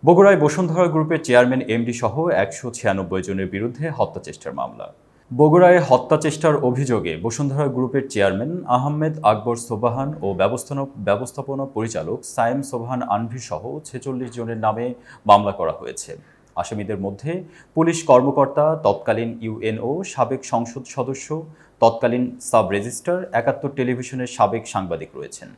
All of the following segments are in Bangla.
বগুড়ায় বসুন্ধরা গ্রুপের চেয়ারম্যান এমডি সহ ১৯৬ জনের বিরুদ্ধে হত্যাচেষ্টার মামলা। বগুড়ায় হত্যাচেষ্টার অভিযোগে বসুন্ধরা গ্রুপের চেয়ারম্যান আহমেদ আকবর সোবহান ও ব্যবস্থাপনা পরিচালক সায়েম সোবহান আনভি সহ ৪৬ জনের নামে মামলা করা হয়েছে। আসামিদের মধ্যে পুলিশ কর্মকর্তা, তৎকালীন ইউএনও, সাবেক সংসদ সদস্য, তৎকালীন সাব রেজিস্ট্রার, ৭১ টেলিভিশনের সাবেক সাংবাদিক রয়েছেন।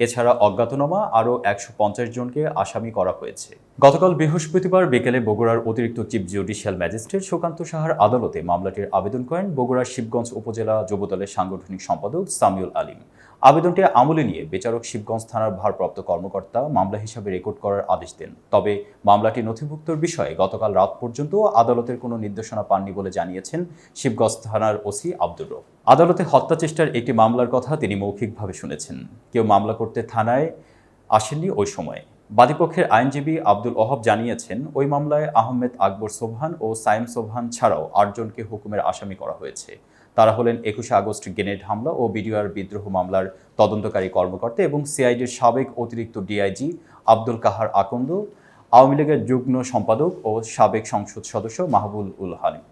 এছাড়া অজ্ঞাতনামা আরও ১৫০ জনকে আসামি করা হয়েছে। গতকাল বৃহস্পতিবার বিকেলে বগুড়ার অতিরিক্ত চিফ জুডিশিয়াল ম্যাজিস্ট্রেট সুকান্ত সাহার আদালতে মামলাটির আবেদন করেন বগুড়ার শিবগঞ্জ উপজেলা যুবদলের সাংগঠনিক সম্পাদক সামিউল আলীম। আবেদনটি আমলে নিয়ে বিচারক শিবগঞ্জ থানার ভারপ্রাপ্ত কর্মকর্তা মামলা হিসাবে রেকর্ড করার আদেশ দেন। তবে মামলাটি নথিভুক্তর বিষয়ে গতকাল রাত পর্যন্ত আদালতের কোনো নির্দেশনা পাননি বলে জানিয়েছেন শিবগঞ্জ থানার ওসি আব্দুর রব। আদালতে হত্যাচেষ্টার একটি মামলার কথা তিনি মৌখিকভাবে শুনেছেন। কেউ মামলা করতে থানায় আসেননি ওই সময়ে। বাদীপক্ষের আইনজীবী আব্দুল ওহাব জানিয়েছেন, ওই মামলায় আহমেদ আকবর সোবহান ও সাইম সোবহান ছাড়াও ৮ জনকে হুকুমের আসামি করা হয়েছে। তারা হলেন ২১শে আগস্ট গ্রেনেড হামলা ও বিডিআর বিদ্রোহ মামলার তদন্তকারী কর্মকর্তা এবং সিআইডির সাবেক অতিরিক্ত ডিআইজি আব্দুল কাহার আকন্দ, আওয়ামী লীগের যুগ্ম সম্পাদক ও সাবেক সংসদ সদস্য মাহবুব উল হালিম,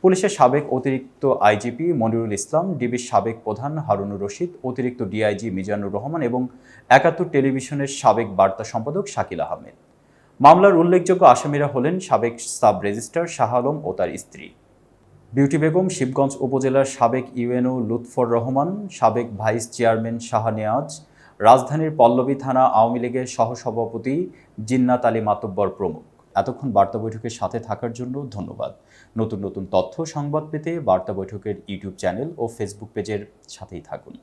পুলিশের সাবেক অতিরিক্ত আইজিপি মনিরুল ইসলাম, ডিবির সাবেক প্রধান হারুনুর রশিদ, অতিরিক্ত ডিআইজি মিজানুর রহমান এবং ৭১ টেলিভিশনের সাবেক বার্তা সম্পাদক শাকিল আহমেদ। মামলার উল্লেখযোগ্য আসামিরা হলেন সাবেক সাব রেজিস্ট্রার শাহ আলম ও তার স্ত্রী বিউটি বেগম, শিবগঞ্জ উপজেলার সাবেক ইউএনও লুৎফর রহমান, সাবেক ভাইস চেয়ারম্যান শাহ নেয়াজ, রাজধানীর পল্লবী থানা আওয়ামী লীগের সহসভাপতি জিন্নাত আলী মাতব্বর প্রমুখ। এতক্ষণ বার্তা বৈঠকের সাথে থাকার জন্য ধন্যবাদ। নতুন নতুন তথ্য সংবাদ পেতে বার্তা বৈঠকের ইউটিউব চ্যানেল ও ফেসবুক পেজের সাথেই থাকুন।